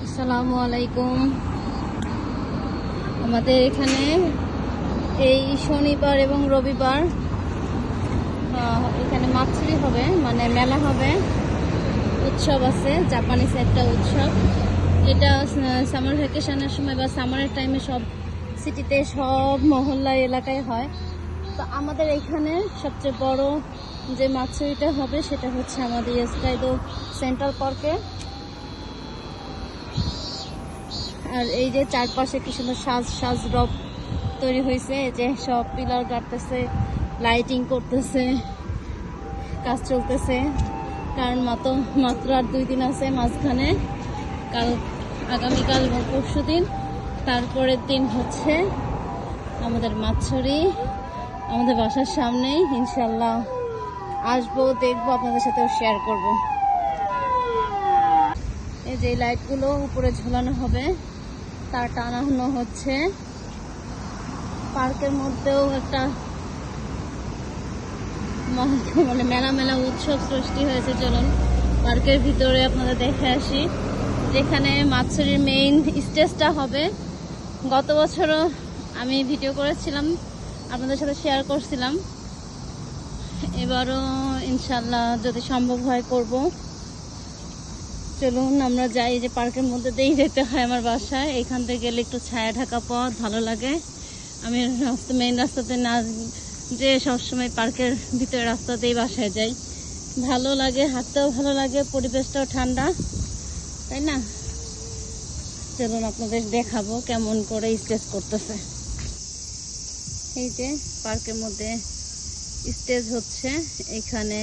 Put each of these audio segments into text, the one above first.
আসসালামু আলাইকুম। আমাদের এখানে এই শনিবার এবং রবিবার এখানে মাছুরি হবে, মানে মেলা হবে, উৎসব আছে, জাপানিজ একটা উৎসব। এটা সামার ভ্যাকেশনের সময় বা সামারের টাইমে সব সিটিতে, সব মহল্লা এলাকায় হয়। তো আমাদের এখানে সবচেয়ে বড় যে মাছুরিটা হবে সেটা হচ্ছে আমাদের ইয়েস্কাইদো সেন্ট্রাল পার্কে। আর এই যে চারপাশে কি সুন্দর সাজ রব তৈরি হয়েছে, এই যে সব পিলার গাড়তেছে, লাইটিং করতেছে, কাজ চলতেছে। কারণ মাত্র আর 2 দিন আছে মাঝখানে, আগামীকাল এবং পরশু দিন। তারপরের দিন হচ্ছে আমাদের মাছুরি, আমাদের বাসার সামনেই। ইনশাল্লাহ আসবো, দেখবো, আপনাদের সাথেও শেয়ার করব। এই যে লাইটগুলো উপরে ঝুলানো হবে, তার টানানো হচ্ছে। পার্কের মধ্যেও একটা মানে মেলা উৎসব সৃষ্টি হয়েছে। চলুন পার্কের ভিতরে আপনাদের দেখে আসি, যেখানে মাছুরির মেইন স্টেজটা হবে। গত বছরও আমি ভিডিও করেছিলাম, আপনাদের সাথে শেয়ার করছিলাম। এবারও ইনশাল্লাহ যদি সম্ভব হয় করব। চলুন আমরা যাই। যে পার্কের মধ্যে দিয়েই যেতে হয় আমার বাসায়, এখান থেকে গেলে একটু ছায়া ঢাকা পথ, ভালো লাগে। আমি মেইন রাস্তাতে না যে সবসময় পার্কের ভিতরে রাস্তাতেই বাসায় যাই, ভালো লাগে, হাঁটতেও ভালো লাগে, পরিবেশটাও ঠান্ডা, তাই না? চলুন আপনাদের দেখাবো কেমন করে স্টেজ করতেছে। এই যে পার্কের মধ্যে স্টেজ হচ্ছে। এখানে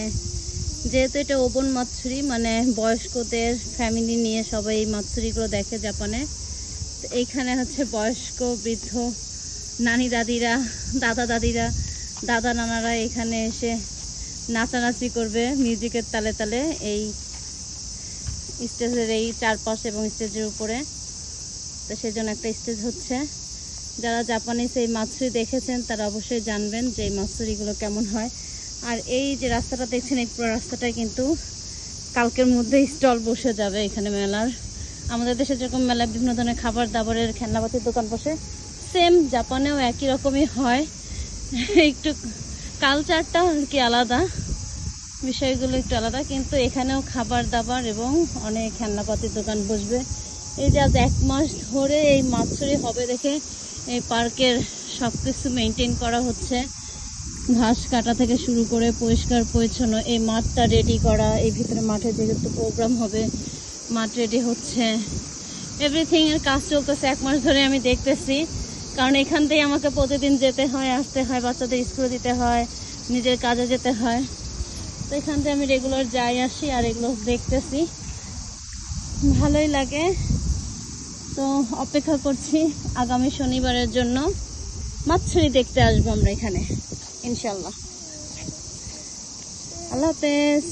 যেহেতু এটা ওপেন মাছুরি, মানে বয়স্কদের ফ্যামিলি নিয়ে সবাই এই মাছুরিগুলো দেখে জাপানে। তো এইখানে হচ্ছে বয়স্ক, বৃদ্ধ, নানি দাদিরা, দাদিরা, দাদা নানারা এখানে এসে নাচানাচি করবে মিউজিকের তালে তালে এই স্টেজের এই চারপাশে এবং স্টেজের উপরে। তো সেজন্য একটা স্টেজ হচ্ছে। যারা জাপানিজ এই মাছুরি দেখেছেন তারা অবশ্যই জানবেন যে এই মাছুরিগুলো কেমন হয়। আর এই যে রাস্তাটা দেখছেন, এই পুরো রাস্তাটায় কিন্তু কালকের মধ্যে স্টল বসে যাবে এখানে মেলার। আমাদের দেশে যেরকম মেলায় বিভিন্ন ধরনের খাবার দাবারের, খেলনাপাতির দোকান বসে, সেম জাপানেও একই রকমই হয়। একটু কালচারটা আর কি আলাদা, বিষয়গুলো একটু আলাদা, কিন্তু এখানেও খাবার দাবার এবং অনেক খেলনাপাতির দোকান বসবে। এই যে আজ 1 মাস ধরে এই মাছুরি হবে দেখে এই পার্কের সব কিছু মেনটেন করা হচ্ছে। ঘাস কাটা থেকে শুরু করে পরিষ্কার পরিচ্ছন্ন এই মাঠটা রেডি করা। এই ভিতরে মাঠে যেহেতু প্রোগ্রাম হবে, মাঠ রেডি হচ্ছে, এভরিথিং এর কাজ চলতেছে 1 মাস ধরে আমি দেখতেছি। কারণ এখান থেকে আমাকে প্রতিদিন যেতে হয়, আসতে হয়, বাচ্চাদের স্কুলে দিতে হয়, নিজের কাজে যেতে হয়। তো এখান থেকে আমি রেগুলার যাই আসি আর এগুলো দেখতেছি, ভালোই লাগে। তো অপেক্ষা করছি আগামী শনিবারের জন্য, মাছুরি দেখতে আসবো আমরা এখানে ইনশাল্লাহ। আল্লাহ হাফেজ।